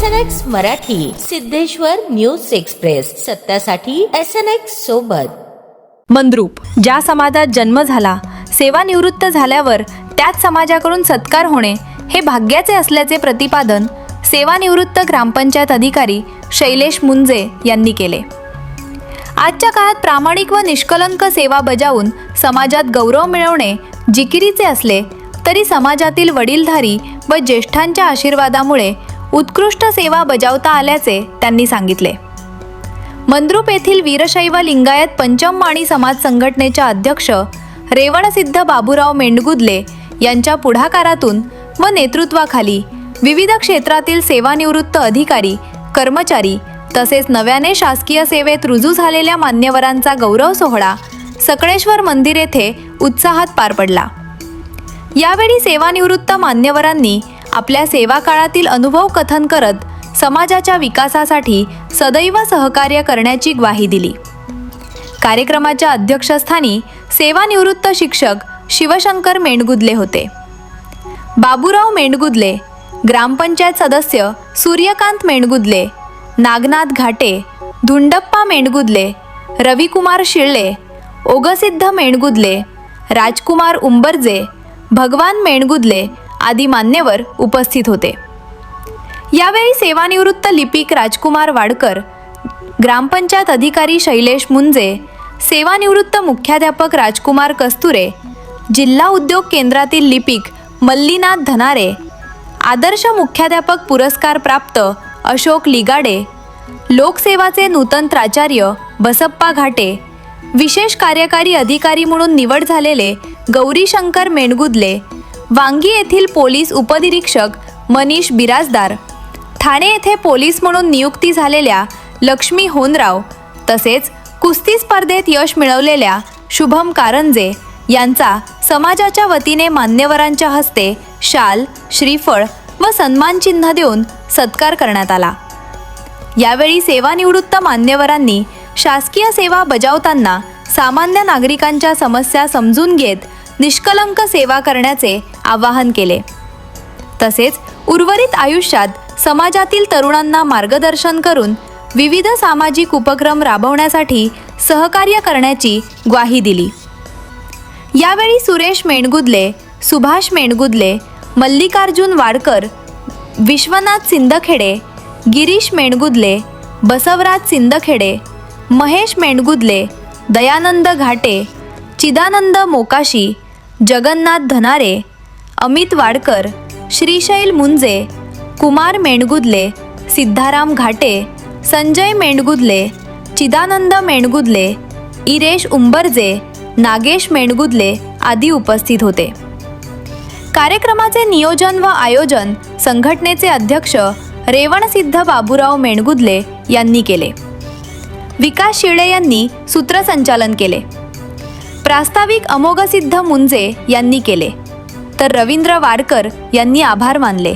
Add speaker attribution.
Speaker 1: SNX Marathi, Siddheshwar news express, सत्यासाठी SNX सोबत.
Speaker 2: मंद्रूप ज्या समाजात जन्म झाला, सेवानिवृत्त झाल्यावर त्याच समाजाकडून सत्कार होणे हे भाग्याचे असल्याचे प्रतिपादन सेवानिवृत्त ग्रामपंचायत अधिकारी शैलेश मुंजे यांनी केले. आजच्या काळात प्रामाणिक व निष्कलंक सेवा बजावून समाजात गौरव मिळवणे जिकिरीचे असले तरी समाजातील वडीलधारी व ज्येष्ठांच्या आशीर्वादामुळे उत्कृष्ट सेवा बजावता आल्याचे त्यांनी सांगितले. मंद्रूप येथील वीरशैव लिंगायत पंचमवाणी समाज संघटनेच्या अध्यक्ष रेवणसिद्ध बाबूराव मेंढगुदले यांच्या पुढाकारातून व नेतृत्वाखाली विविध क्षेत्रातील सेवानिवृत्त अधिकारी, कर्मचारी तसेच नव्याने शासकीय सेवेत रुजू झालेल्या मान्यवरांचा गौरव सोहळा सकळेश्वर मंदिर येथे उत्साहात पार पडला. यावेळी सेवानिवृत्त मान्यवरांनी आपल्या सेवा काळातील अनुभव कथन करत समाजाच्या विकासासाठी सदैव सहकार्य करण्याची ग्वाही दिली. कार्यक्रमाच्या अध्यक्षस्थानी सेवानिवृत्त शिक्षक शिवशंकर मेंढगुदले होते. बाबूराव मेंढगुदले, ग्रामपंचायत सदस्य सूर्यकांत मेंढगुदले, नागनाथ घाटे, धुंडप्पा मेंढगुदले, रविकुमार शिळले, ओगसिद्ध मेंढगुदले, राजकुमार उंबरजे, भगवान मेंढगुदले आदी मान्यवर उपस्थित होते. यावेळी सेवानिवृत्त लिपिक राजकुमार वाडकर, ग्रामपंचायत अधिकारी शैलेश मुंजे, सेवानिवृत्त मुख्याध्यापक राजकुमार कस्तुरे, जिल्हा उद्योग केंद्रातील लिपिक मल्लीनाथ धनारे, आदर्श मुख्याध्यापक पुरस्कार प्राप्त अशोक लिगाडे, लोकसेवाचे नूतन प्राचार्य बसप्पा घाटे, विशेष कार्यकारी अधिकारी म्हणून निवड झालेले गौरीशंकर मेंढगुदले, वांगी येथील पोलीस उपनिरीक्षक मनीष बिराजदार, ठाणे येथे पोलीस म्हणून नियुक्ती झालेल्या लक्ष्मी होनराव तसेच कुस्ती स्पर्धेत यश मिळवलेल्या शुभम कारंजे यांचा समाजाच्या वतीने मान्यवरांच्या हस्ते शाल, श्रीफळ व सन्मानचिन्ह देऊन सत्कार करण्यात आला. यावेळी सेवानिवृत्त मान्यवरांनी शासकीय सेवा बजावताना सामान्य नागरिकांच्या समस्या समजून घेत निष्कलंक सेवा करण्याचे आवाहन केले. तसेच उर्वरित आयुष्यात समाजातील तरुणांना मार्गदर्शन करून विविध सामाजिक उपक्रम राबवण्यासाठी सहकार्य करण्याची ग्वाही दिली. यावेळी सुरेश मेंढगुदले, सुभाष मेंढगुदले, मल्लिकार्जुन वाडकर, विश्वनाथ सिंदखेडे, गिरीश मेंढगुदले, बसवराज सिंदखेडे, महेश मेंढगुदले, दयानंद घाटे, चिदानंद मोकाशी, जगन्नाथ धनारे, अमित वाडकर, श्रीशैल मुंजे, कुमार मेंढगुदले, सिद्धाराम घाटे, संजय मेंढगुदले, चिदानंद मेंढगुदले, इरेश उंबरजे, नागेश मेंढगुदले आदी उपस्थित होते. कार्यक्रमाचे नियोजन व आयोजन संघटनेचे अध्यक्ष रेवणसिद्ध बाबूराव मेंढगुदले यांनी केले. विकास शिळे यांनी सूत्रसंचालन केले. प्रास्ताविक अमोघसिद्ध मुंजे यांनी केले तर रवींद्र वाडकर यांनी आभार मानले.